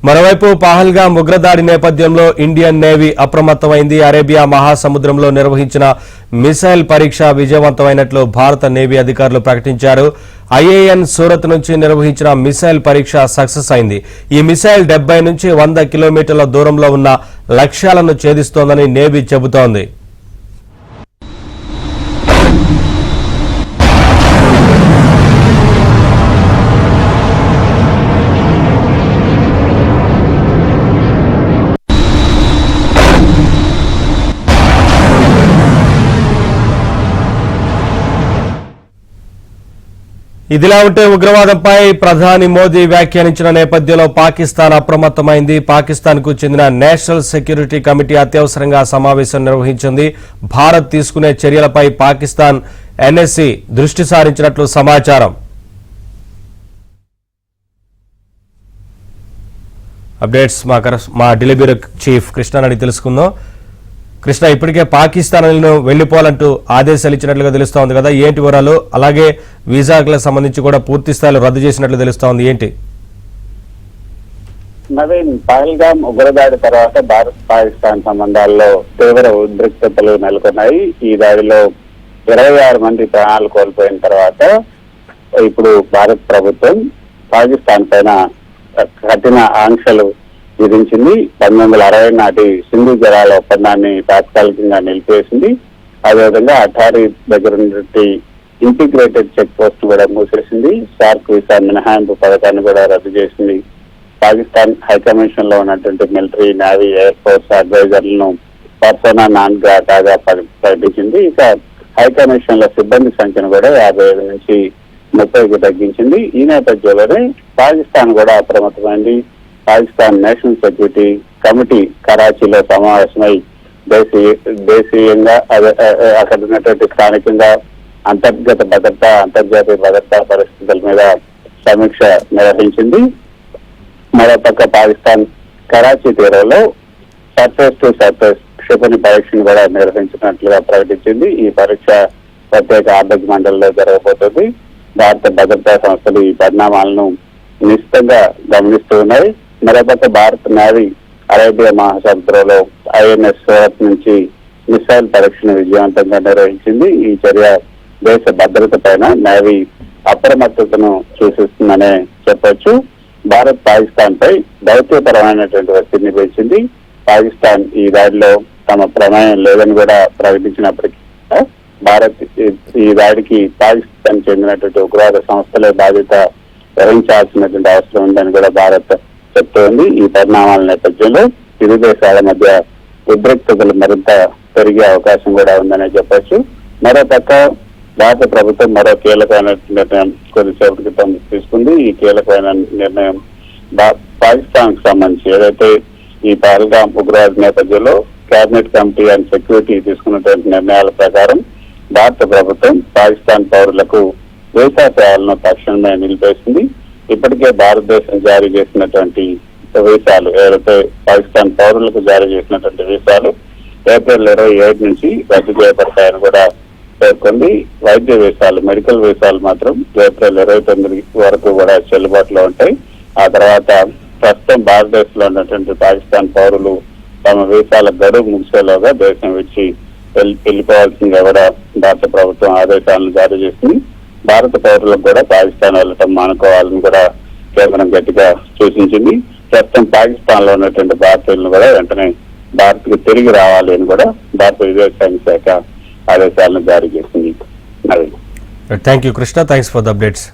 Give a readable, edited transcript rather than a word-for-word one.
మరోవైపు పహల్గాం ఉగ్రదాడి నేపథ్యంలో ఇండియన్ నేవీ అప్రమత్తమైంది. అరేబియా మహాసముద్రంలో నిర్వహించిన మిసైల్ పరీక్ష విజయవంతమైనట్లు భారత నేవీ అధికారులు ప్రకటించారు. ఐఏఎన్ సూరత్ నుంచి నిర్వహించిన మిసైల్ పరీక్ష సక్సెస్ అయింది. ఈ మిసైల్ 70 నుంచి 100 కిలోమీటర్ల దూరంలో ఉన్న లక్ష్యాలను ఛేదిస్తోందని నేవీ చెబుతోంది. ఇదిలా ఉంటే ఉగ్రవాదంపై ప్రధాని మోదీ వ్యాఖ్యానించిన నేపథ్యంలో పాకిస్తాన్ అప్రమత్తమైంది. పాకిస్తాన్ కు చెందిన నేషనల్ సెక్యూరిటీ కమిటీ అత్యవసరంగా సమావేశం నిర్వహించింది. భారత్ తీసుకునే చర్యలపై పాకిస్తాన్ ఎన్ఎస్సీ దృష్టి సారించినట్లు సమాచారం. అప్డేట్స్ మా ఢిల్లీ బ్యూరో చీఫ్ కృష్ణ అని తెలుసుకుందాం. కృష్ణ, ఇప్పటికే పాకిస్తాన్ వెళ్లిపోవాలంటూ ఆదేశాలు ఇచ్చినట్లుగా తెలుస్తోంది కదా, ఏంటి వివరాలు? అలాగే వీసాలకు సంబంధించి కూడా పూర్తి స్థాయిలో రద్దు చేసినట్లు తెలుస్తోంది, ఏంటి? నవీన్, పహల్గాం ఉగ్రదాడి తర్వాత భారత్ పాకిస్తాన్ సంబంధాల్లో తీవ్ర ఉద్రిక్తతలు నెలకొన్నాయి. ఈ దాడిలో 26 మంది ప్రాణాలు కోల్పోయిన తర్వాత ఇప్పుడు భారత్ ప్రభుత్వం పాకిస్తాన్ పైన కఠిన ఆంక్షలు విధించింది. 1960 నాటి సింధు జలాల ఒప్పందాన్ని తాత్కాలికంగా నిలిపివేసింది. అదేవిధంగా అటారీ దగ్గర ఉన్నటువంటి ఇంటిగ్రేటెడ్ చెక్ పోస్ట్ కూడా మూసేసింది. సార్క్ వీసా మినహాయింపు పథకాన్ని కూడా రద్దు చేసింది. పాకిస్తాన్ హైకమిషన్ లో ఉన్నటువంటి మిలిటరీ, నేవీ, ఎయిర్ ఫోర్స్ అడ్వైజర్లను పర్సోనా నాన్ గ్రాటాగా ప్రకటించింది. ఇక హైకమిషన్ లో సిబ్బంది సంఖ్యను కూడా 55 నుంచి 30కి తగ్గించింది. ఈ నేపథ్యంలోనే పాకిస్తాన్ కూడా అప్రమత్తమైంది. పాకిస్తాన్ నేషనల్ సెక్యూరిటీ కమిటీ కరాచీలో సమావేశమై దేశీయంగా అక్కడ ఉన్నటువంటి స్థానికంగా అంతర్గత భద్రత, అంతర్జాతీయ భద్రతా పరిస్థితుల మీద సమీక్ష నిర్వహించింది. మరోపక్క పాకిస్తాన్ కరాచీ తీరంలో సర్ఫేస్ టు సర్ఫేస్ క్షిపణి పరీక్షను కూడా నిర్వహించినట్లుగా ప్రకటించింది. ఈ పరీక్ష ప్రత్యేక ఆర్థిక మండలిలో జరగబోతుంది. భారత భద్రతా సంస్థలు ఈ పరిణామాలను నిశ్చితంగా గమనిస్తూ ఉన్నాయి. మరోపక్క భారత నేవీ అరేబియా మహాసముద్రంలో ఐఎన్ఎస్ సూరత్ నుంచి మిసైల్ పరీక్షను విజయవంతంగా నిర్వహించింది. ఈ చర్య దేశ భద్రత పైన నేవీ అప్రమత్తతను సూచిస్తుందనే చెప్పొచ్చు. భారత్ పాకిస్తాన్ పై దౌత్యపరమైనటువంటి ఒత్తిడిని పెంచింది. పాకిస్తాన్ ఈ దాడిలో తమ ప్రమేయం లేదని కూడా ప్రకటించినప్పటికీ భారత్ ఈ దాడికి పాకిస్తాన్ చెందినటువంటి ఉగ్రవాద సంస్థలే బాధ్యత వహించాల్సినటువంటి అవసరం ఉందని కూడా భారత్ చెప్తోంది. ఈ పరిణామాల నేపథ్యంలో ఇరు దేశాల మధ్య ఉద్రిక్తతలు మరింత పెరిగే అవకాశం కూడా ఉందనే చెప్పొచ్చు. మరోపక్క భారత ప్రభుత్వం మరో కీలకమైన నిర్ణయం కొద్దిసేపటి క్రితం తీసుకుంది. ఈ కీలకమైన నిర్ణయం పాకిస్తాన్ కు సంబంధించి ఏదైతే ఈ పహల్గాం ఉగ్రవాద నేపథ్యంలో కేబినెట్ కమిటీ అండ్ సెక్యూరిటీ తీసుకున్నటువంటి నిర్ణయాల ప్రకారం భారత ప్రభుత్వం పాకిస్తాన్ పౌరులకు వీసా సేవలను తక్షణమే నిలిపేసింది. ఇప్పటికే భారతదేశం జారీ చేసినటువంటి వీసాలు, ఏదైతే పాకిస్తాన్ పౌరులకు జారీ చేసినటువంటి వీసాలు ఏప్రిల్ 27 నుంచి రద్దు చేయబడతాయని కూడా పేర్కొంది. వైద్య వీసాలు, మెడికల్ వీసాలు మాత్రం ఏప్రిల్ 29 వరకు కూడా చెల్లుబాటులో ఉంటాయి. ఆ తర్వాత ప్రస్తుతం భారతదేశంలో ఉన్నటువంటి పాకిస్తాన్ పౌరులు తమ వీసాల గడువు ముగిసేలోగా దేశం విడిచి వెళ్లిపోవాల్సిందిగా కూడా భారత ప్రభుత్వం ఆదేశాలను జారీ చేసింది. భారత పౌరులకు కూడా పాకిస్తాన్ వెళ్లటం మానుకోవాలని కూడా కేంద్రం గట్టిగా సూచించింది. ప్రస్తుతం పాకిస్తాన్ లో ఉన్నటువంటి భారతీయులను కూడా వెంటనే భారత్ కు తిరిగి రావాలి అని కూడా భారత విదేశాంగ శాఖ ఆదేశాలను జారీ చేసింది. Thank you Krishna, thanks for the updates.